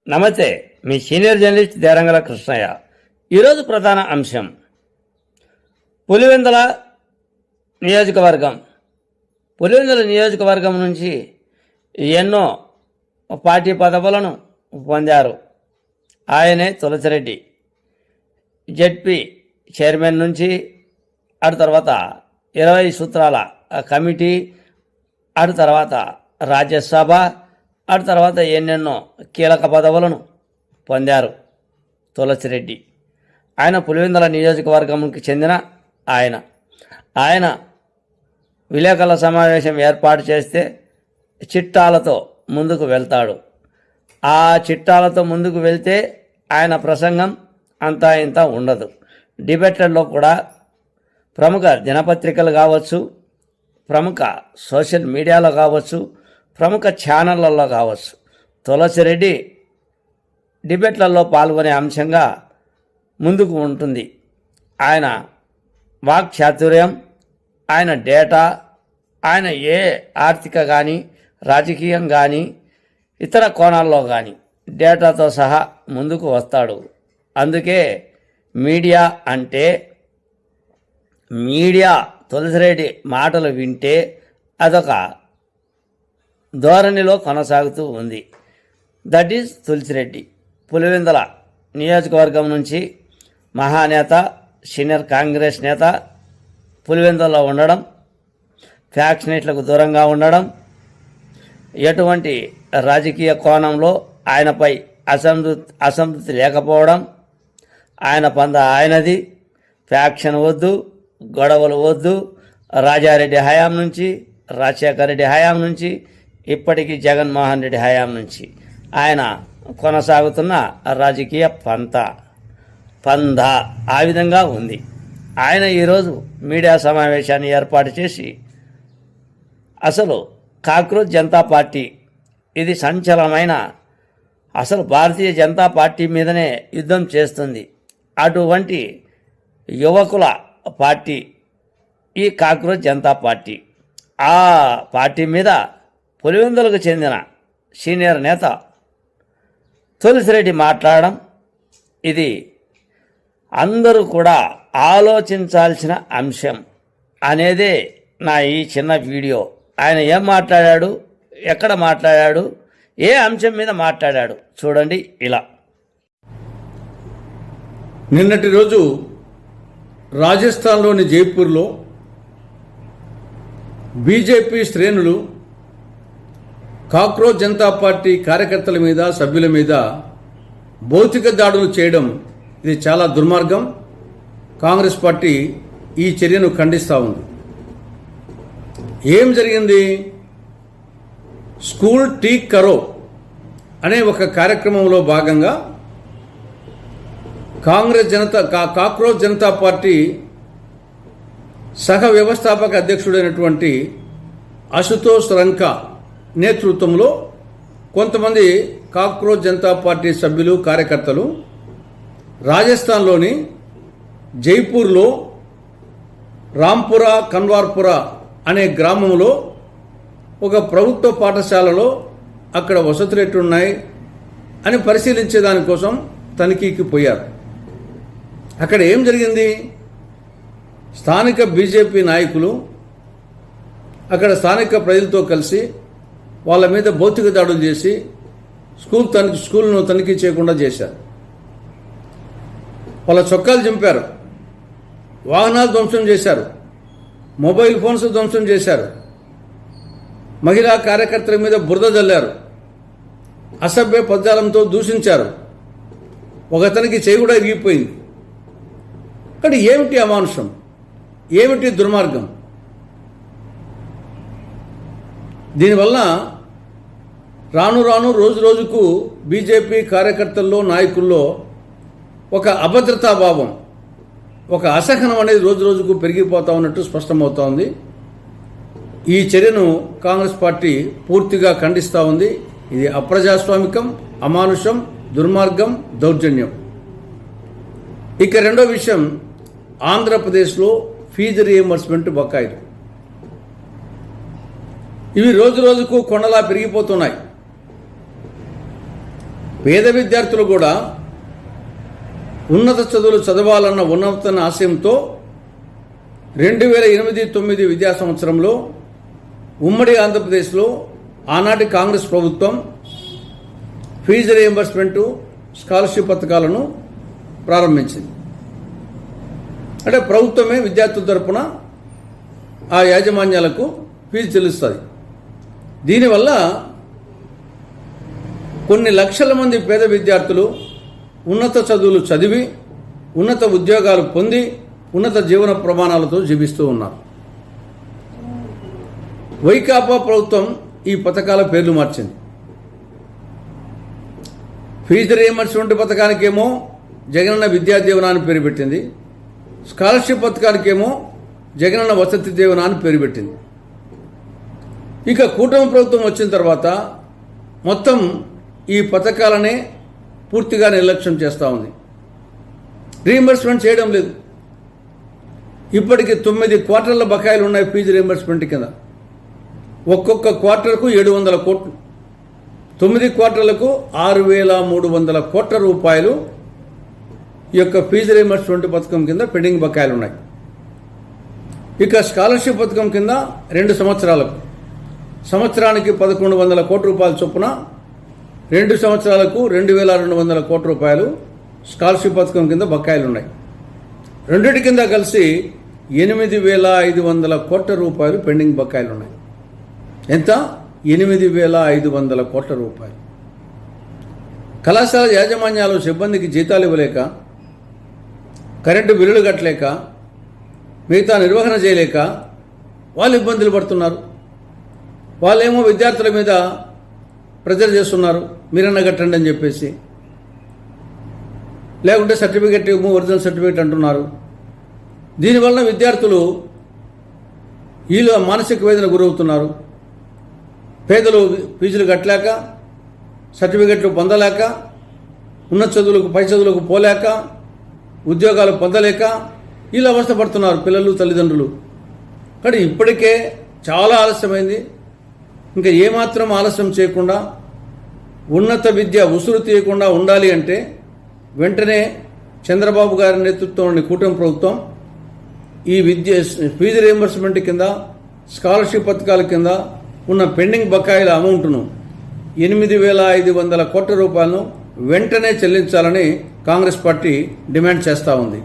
నమస్తే, మీ senior journalist దేరంగల Krishnaiah. ఈరోజు ప్రధాన అంశం పులివెందుల నియోజకవర్గం. పులివెందుల నియోజకవర్గం నుంచి ఎన్నో పార్టీ పదవులను పొందారు. ఆయనే తులసిరెడ్డి. జెడ్పీ చైర్మన్ నుంచి అటు తర్వాత 20 సూత్రాల కమిటీ, అటు తర్వాత రాజ్యసభ, అటు తర్వాత ఎన్నెన్నో కీలక పదవులను పొందారు తులసిరెడ్డి. ఆయన పులివెందుల నియోజకవర్గంకి చెందిన ఆయన విలేకరుల సమావేశం ఏర్పాటు చేస్తే చిట్టాలతో ముందుకు వెళ్తాడు. ఆ చిట్టాలతో ముందుకు వెళ్తే ఆయన ప్రసంగం అంతా ఇంత ఉండదు. డిబేట్లలో కూడా ప్రముఖ దినపత్రికలు కావచ్చు, ప్రముఖ సోషల్ మీడియాలో కావచ్చు, ప్రముఖ ఛానళ్లలో కావచ్చు, తులసిరెడ్డి డిబేట్లలో పాల్గొనే అంశంగా ముందుకు ఉంటుంది. ఆయన వాక్చాతుర్యం, ఆయన డేటా, ఆయన ఏ ఆర్థిక కానీ రాజకీయం కానీ ఇతర కోణాల్లో కానీ డేటాతో సహా ముందుకు వస్తాడు. అందుకే మీడియా అంటే, మీడియా తులసిరెడ్డి మాటలు వింటే అదొక ధోరణిలో కొనసాగుతూ ఉంది. That is Tulasi Reddy. పులివెందుల నియోజకవర్గం నుంచి మహానేత, సీనియర్ కాంగ్రెస్ నేత, పులివెందులలో ఉండడం, ఫ్యాక్షనేట్లకు దూరంగా ఉండడం, ఎటువంటి రాజకీయ కోణంలో ఆయనపై అసంతృప్తి లేకపోవడం, ఆయన పంద ఆయనది, ఫ్యాక్షన్ వద్దు, గొడవలు వద్దు. రాజారెడ్డి హయాం నుంచి, రాజశేఖర రెడ్డి హయాం నుంచి, ఇప్పటికీ జగన్మోహన్ రెడ్డి హయాం నుంచి ఆయన కొనసాగుతున్న రాజకీయ పంద ఆ విధంగా ఉంది. ఆయన ఈరోజు మీడియా సమావేశాన్ని ఏర్పాటు చేసి అసలు కాక్రోచ్ జనతా పార్టీ ఇది సంచలనమైన, అసలు భారతీయ జనతా పార్టీ మీదనే యుద్ధం చేస్తుంది. అటువంటి యువకుల పార్టీ ఈ కాక్రోచ్ జనతా పార్టీ. ఆ పార్టీ మీద పులివెందులకు చెందిన సీనియర్ నేత తులసిరెడ్డి మాట్లాడడం, ఇది అందరూ కూడా ఆలోచించాల్సిన అంశం అనేదే నా ఈ చిన్న వీడియో. ఆయన ఏం మాట్లాడాడు, ఎక్కడ మాట్లాడాడు, ఏ అంశం మీద మాట్లాడాడు చూడండి. ఇలా నిన్నటి రోజు రాజస్థాన్లోని జైపూర్లో బీజేపీ శ్రేణులు కాక్రోచ్ జనతా పార్టీ కార్యకర్తల మీద, సభ్యుల మీద భౌతిక దాడులు చేయడం ఇది చాలా దుర్మార్గం. కాంగ్రెస్ పార్టీ ఈ చర్యను ఖండిస్తూ ఉంది. ఏం జరిగింది? స్కూల్ టీ కరో అనే ఒక కార్యక్రమంలో భాగంగా కాక్రోచ్ జనతా పార్టీ సహ వ్యవస్థాపక అధ్యక్షుడైనటువంటి అశుతోష్ రంకా నేతృత్వంలో కొంతమంది కాక్రోచ్ జనతా పార్టీ సభ్యులు, కార్యకర్తలు రాజస్థాన్లోని జైపూర్లో రాంపురా కన్వార్పురా అనే గ్రామంలో ఒక ప్రభుత్వ పాఠశాలలో అక్కడ వసతులు ఎట్టున్నాయి అని పరిశీలించే దానికోసం తనిఖీకి పోయారు. అక్కడ ఏం జరిగింది? స్థానిక బీజేపీ నాయకులు అక్కడ స్థానిక ప్రజలతో కలిసి వాళ్ళ మీద భౌతిక దాడులు చేసి స్కూల్ను తనిఖీ చేయకుండా చేశారు. వాళ్ళ చొక్కాలు చింపారు, వాహనాలు ధ్వంసం చేశారు, మొబైల్ ఫోన్స్ ధ్వంసం చేశారు, మహిళా కార్యకర్తల మీద బురద జల్లారు, అసభ్య పద్యాలంతో దూషించారు. ఒకతనికి చేయి కూడా ఇరిగిపోయింది. కానీ ఏమిటి అమానుషం, ఏమిటి దుర్మార్గం? దీనివల్ల రాను రాను రోజు రోజుకు బీజేపీ కార్యకర్తల్లో, నాయకుల్లో ఒక అభద్రతాభావం, ఒక అసహనం అనేది రోజు రోజుకు పెరిగిపోతా ఉన్నట్టు స్పష్టమవుతా ఉంది. ఈ చర్యను కాంగ్రెస్ పార్టీ పూర్తిగా ఖండిస్తూ ఉంది. ఇది అప్రజాస్వామికం, అమానుషం, దుర్మార్గం, దౌర్జన్యం. ఇక రెండో విషయం, ఆంధ్రప్రదేశ్లో ఫీజు రీయింబర్స్మెంట్ బకాయిలు ఇవి రోజు రోజుకు కొండలా పెరిగిపోతున్నాయి. పేద విద్యార్థులు కూడా ఉన్నత చదువులు చదవాలన్న ఉన్నత ఆశయంతో 2008-9 విద్యా సంవత్సరంలో ఉమ్మడి ఆంధ్రప్రదేశ్లో ఆనాటి కాంగ్రెస్ ప్రభుత్వం ఫీజు రీయింబర్స్మెంటు స్కాలర్షిప్ పథకాలను ప్రారంభించింది. అంటే ప్రభుత్వమే విద్యార్థుల తరపున ఆ యాజమాన్యాలకు ఫీజు చెల్లిస్తుంది. దీనివల్ల కొన్ని లక్షల మంది పేద విద్యార్థులు ఉన్నత చదువులు చదివి ఉన్నత ఉద్యోగాలు పొంది ఉన్నత జీవన ప్రమాణాలతో జీవిస్తూ ఉన్నారు. వైకాపా ప్రభుత్వం ఈ పథకాల పేర్లు మార్చింది. ఫీజు రీయింబర్స్మెంట్ పథకానికేమో జగనన్న విద్యా దీవెన అని పేరు పెట్టింది. స్కాలర్షిప్ పథకానికేమో జగనన్న వసతి దీవెన అని పేరు పెట్టింది. ఇక కూటమి ప్రభుత్వం వచ్చిన తర్వాత మొత్తం ఈ పథకాలనే పూర్తిగా నిర్లక్ష్యం చేస్తూ ఉంది. రీయింబర్స్మెంట్ చేయడం లేదు. ఇప్పటికి 9 క్వార్టర్ల బకాయిలు ఉన్నాయి ఫీజు రీయింబర్స్మెంట్ కింద. ఒక్కొక్క క్వార్టర్కు 700 కోట్లు, 9 క్వార్టర్లకు 6,300 కోట్ల రూపాయలు ఈ యొక్క ఫీజు రీయింబర్స్మెంట్ పథకం కింద పెండింగ్ బకాయిలు ఉన్నాయి. ఇక స్కాలర్షిప్ పథకం కింద 2 సంవత్సరాలకు సంవత్సరానికి 1,100 కోట్ల రూపాయల చొప్పున 2 సంవత్సరాలకు 2,200 కోట్ల రూపాయలు స్కాలర్షిప్ పథకం కింద బకాయిలు ఉన్నాయి. రెండింటి కింద కలిసి 8,500 కోట్ల రూపాయలు పెండింగ్ బకాయిలు ఉన్నాయి. ఎంత? 8,500 కోట్ల రూపాయలు. కళాశాల యాజమాన్యాలు సిబ్బందికి జీతాలు ఇవ్వలేక, కరెంటు బిల్లులు కట్టలేక, మిగతా నిర్వహణ చేయలేక వాళ్ళు ఇబ్బందులు పడుతున్నారు. వాళ్ళేమో విద్యార్థుల మీద ప్రెజర్ చేస్తున్నారు, మీరన్నా కట్టండి అని చెప్పేసి. లేకుంటే సర్టిఫికెట్ ఏమో ఒరిజినల్ సర్టిఫికెట్ అంటున్నారు. దీనివల్ల విద్యార్థులు వీళ్ళు మానసిక వేదన గురవుతున్నారు. పేదలు ఫీజులు కట్టలేక, సర్టిఫికెట్లు పొందలేక, ఉన్నత చదువులకు పై చదువులకు పోలేక, ఉద్యోగాలు పొందలేక వీళ్ళు అవస్థపడుతున్నారు పిల్లలు, తల్లిదండ్రులు. కానీ ఇప్పటికే చాలా ఆలస్యమైంది. ఇంకా ఏమాత్రం ఆలస్యం చేయకుండా ఉన్నత విద్య ఉసురు తీయకుండా ఉండాలి అంటే వెంటనే చంద్రబాబు గారి నేతృత్వంలోని కూటమి ప్రభుత్వం ఈ ఫీజు రీయింబర్స్మెంట్ కింద, స్కాలర్షిప్ పథకాల కింద ఉన్న పెండింగ్ బకాయిల అమౌంట్ను 8,500 కోట్ల రూపాయలను వెంటనే చెల్లించాలని కాంగ్రెస్ పార్టీ డిమాండ్ చేస్తూ ఉంది.